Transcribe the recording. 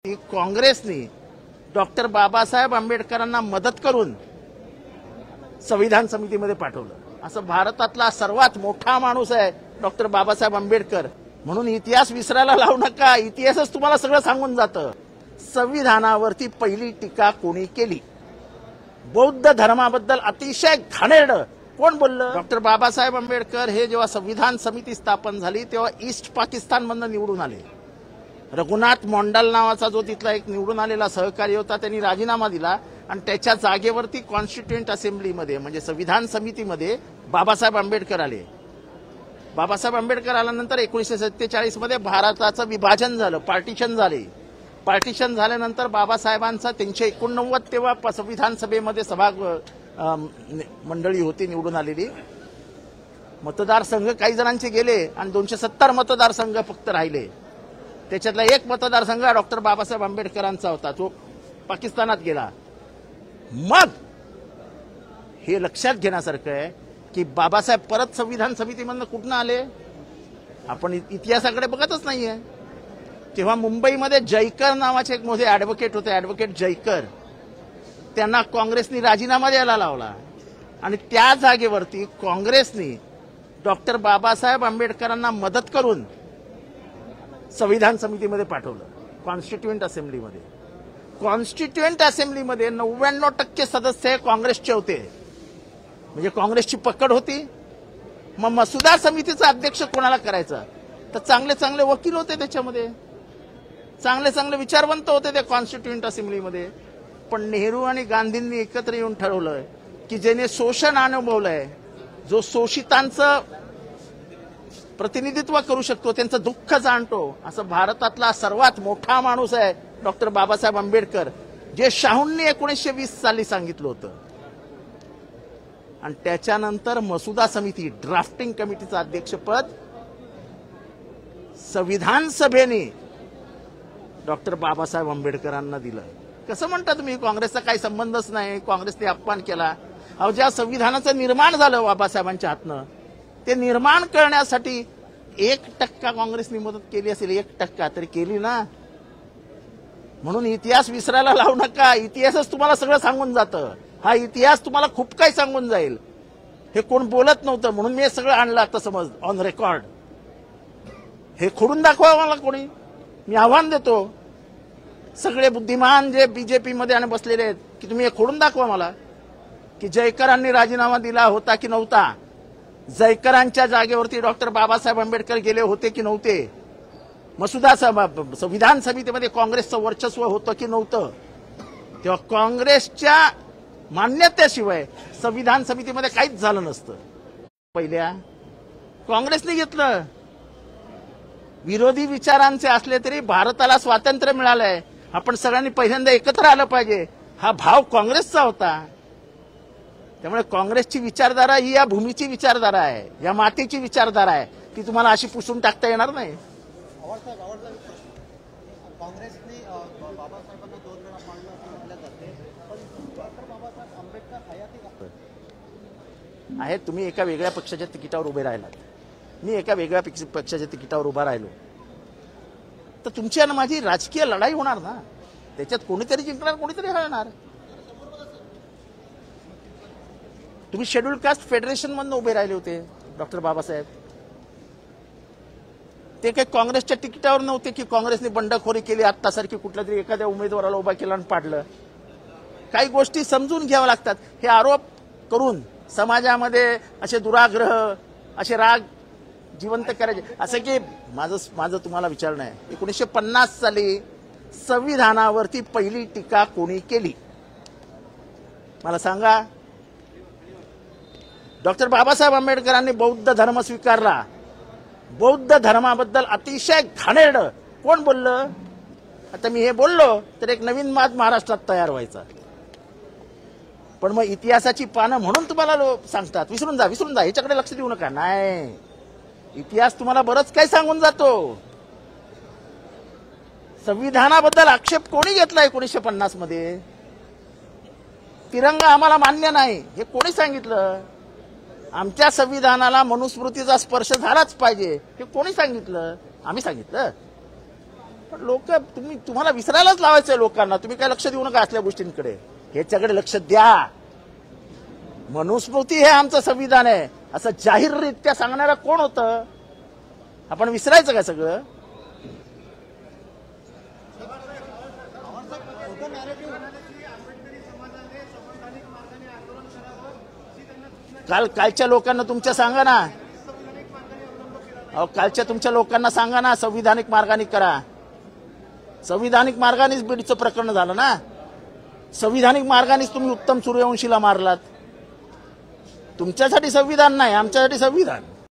काँग्रेसने डॉक्टर बाबासाहेब आंबेडकरांना मदत करून संविधान समितीमध्ये पाठवलं। असं भारतातला सर्वात मोठा माणूस आहे डॉक्टर बाबासाहेब आंबेडकर। म्हणून इतिहास विसरायला लावू नका, इतिहासच तुम्हाला सगळं सांगून जातं। संविधानावरती पहिली टीका कोणी केली? बौद्ध धर्माबद्दल अतिशय घाणेरडं कोण बोललं? डॉक्टर बाबासाहेब आंबेडकर हे जेव्हा संविधान समिती स्थापन झाली तेव्हा ईस्ट पाकिस्तानमधून निवडून आले। रघुनाथ मोंडाल नावाचा जो तिथला एक निवडून आलेला सहकारी होता त्यांनी राजीनामा दिला आणि त्याच्या जागेवरती कॉन्स्टिट्यूएंट असेंब्लीमध्ये म्हणजे संविधान समितीमध्ये बाबासाहेब आंबेडकर आले। बाबासाहेब आंबेडकर आल्यानंतर 1947 मध्ये भारताचं विभाजन झालं, पार्टिशन झाले। पार्टिशन झाल्यानंतर बाबासाहेबांचा 389 तेव्हा संविधान सभेमध्ये सभा मंडळी होती निवडून आलेली। मतदारसंघ काही जणांचे गेले आणि 270 मतदारसंघ फक्त राहिले। त्याच्यातला एक मतदारसंघ डॉक्टर बाबासाहेब आंबेडकरांचा होता, तो पाकिस्तानात गेला। मग हे लक्षात घेण्यासारखं आहे की बाबासाहेब परत संविधान समितीमधून कुठून आले? आपण इतिहासाकडे बघतच नाहीये। तेव्हा मुंबईमध्ये जयकर नावाचे एक मोठे ॲडव्होकेट होते, ॲडव्होकेट जयकर, त्यांना काँग्रेसने राजीनामा द्यायला लावला आणि त्या जागेवरती काँग्रेसने डॉक्टर बाबासाहेब आंबेडकरांना मदत करून संविधान समितीमध्ये पाठवलं, कॉन्स्टिट्यूएंट असेंब्लीमध्ये। कॉन्स्टिट्यूएंट असेंब्लीमध्ये 99% सदस्य काँग्रेसचे होते, म्हणजे काँग्रेसची पकड होती। मग मसुदा समितीचा अध्यक्ष कोणाला करायचा? तर चांगले चांगले वकील होते त्याच्यामध्ये, चांगले चांगले विचारवंत होते त्या कॉन्स्टिट्यूएंट असेंब्लीमध्ये। पण नेहरू आणि गांधींनी एकत्र येऊन ठरवलं की ज्याने शोषण अनुभवलंय, जो शोषितांचं प्रतिनिधित्व करू शकतो, त्यांचं दुःख जाणतो, असं भारतातला सर्वात मोठा माणूस आहे डॉक्टर बाबासाहेब आंबेडकर, जे शाहूंनी 1920 साली सांगितलं होतं। आणि त्याच्यानंतर मसुदा समिती, ड्राफ्टिंग कमिटीचं अध्यक्षपद संविधान सभेने डॉक्टर बाबासाहेब आंबेडकरांना दिलं। कसं म्हणता तुम्ही काँग्रेसचा काही संबंधच नाही, काँग्रेसने अपमान केला? अहो, ज्या संविधानाचं निर्माण झालं बाबासाहेबांच्या हातनं, ते निर्माण करण्यासाठी 1% काँग्रेसने मदत केली असेल, 1% तरी केली ना। म्हणून इतिहास विसरायला लावू नका, इतिहासच तुम्हाला सगळं सांगून जातं। हा इतिहास तुम्हाला खूप काही सांगून जाईल। हे कोण बोलत नव्हतं म्हणून मी सगळं आणलं आता समज ऑन रेकॉर्ड। हे खोडून दाखवा मला कोणी, मी आव्हान देतो सगळे बुद्धिमान जे बीजेपी मध्ये आणि बसलेले आहेत की तुम्ही हे खोडून दाखवा मला की जयकरांनी राजीनामा दिला होता की नव्हता, जयकरांच्या जागेवरती डॉक्टर बाबासाहेब आंबेडकर गेले होते की नव्हते, मसुदा संविधान समितीमध्ये काँग्रेसचं वर्चस्व होतं की नव्हतं। तेव्हा काँग्रेसच्या मान्यतेशिवाय संविधान समितीमध्ये काहीच झालं नसतं। पहिल्या काँग्रेसने घेतलं। विरोधी विचारांचे असले तरी भारताला स्वातंत्र्य मिळालंय, आपण सगळ्यांनी पहिल्यांदा एकत्र आलं पाहिजे, हा भाव काँग्रेसचा होता। त्यामुळे काँग्रेसची विचारधारा ही या भूमीची विचारधारा आहे, या मातीची विचारधारा आहे, की तुम्हाला अशी पुसून टाकता येणार नाही। काँग्रेसने बाबासाहेबांना 2 वेळा मानलं असं म्हटलं जाते, पण डॉक्टर बाबासाहेब आंबेडकर हयाती आहे। तुम्ही एका वेगळ्या पक्षाच्या तिकिटावर उभे राहिलात, मी एका वेगळ्या पक्षाच्या तिकिटावर उभा राहिलो, तर तुमची आणि माझी राजकीय लढाई होणार ना। त्याच्यात कोणीतरी जिंकणार, कोणीतरी हरणार। तुम्ही शेड्यूल कास्ट फेडरेशन मधून उभे राहिले होते डॉक्टर बाबासाहेब, ते काही काँग्रेसच्या तिकिटावर नव्हते की काँग्रेसने बंडखोरी केली आत्तासारखी कुठल्या तरी एखाद्या उमेदवाराला उभा केला आणि पाडलं। काही गोष्टी समजून घ्याव्या लागतात। हे आरोप करून समाजामध्ये असे दुराग्रह, असे राग जिवंत करायचे, असं की माझं तुम्हाला विचारणं आहे, 1950 साली संविधानावरती पहिली टीका कोणी केली? मला सांगा। डॉक्टर बाबासाहेब आंबेडकरांनी बौद्ध धर्म स्वीकारला। बौद्ध धर्माबद्दल अतिशय घाणेरडं कोण बोललं? आता मी हे बोललो तर एक नवीन वाद महाराष्ट्रात तयार व्हायचा। पण मग इतिहासाची पानं म्हणून तुम्हाला लोक सांगतात विसरून जा, विसरून जा, ह्याच्याकडे लक्ष देऊ नका। नाही, इतिहास तुम्हाला बरंच काही सांगून जातो। संविधानाबद्दल आक्षेप कोणी घेतला 1950 मध्ये? तिरंगा आम्हाला मान्य नाही हे कोणी सांगितलं? आमच्या संविधानाला मनुस्मृतीचा स्पर्श झालाच पाहिजे हे कोणी सांगितलं? आम्ही सांगितलं। पण लोक तुम्हाला विसरायलाच लावायचंय लोकांना. तुम्ही काय लक्ष देऊ नका असल्या गोष्टींकडे. ह्याच्याकडे लक्ष द्या. मनुस्मृती हे आमचं संविधान आहे असं जाहीररित्या सांगणारा कोण होतं? आपण विसरायचं काय सगळं? कालच्या लोकांना तुमच्या सांगा ना, कालच्या तुमच्या लोकांना सांगा ना, संविधानिक मार्गाने करा. संविधानिक मार्गानेच बीडचं प्रकरण झालं ना. संविधानिक मार्गानेच तुम्ही उत्तम सूर्यवंशीला मारलात. तुमच्यासाठी संविधान नाही, आमच्यासाठी संविधान.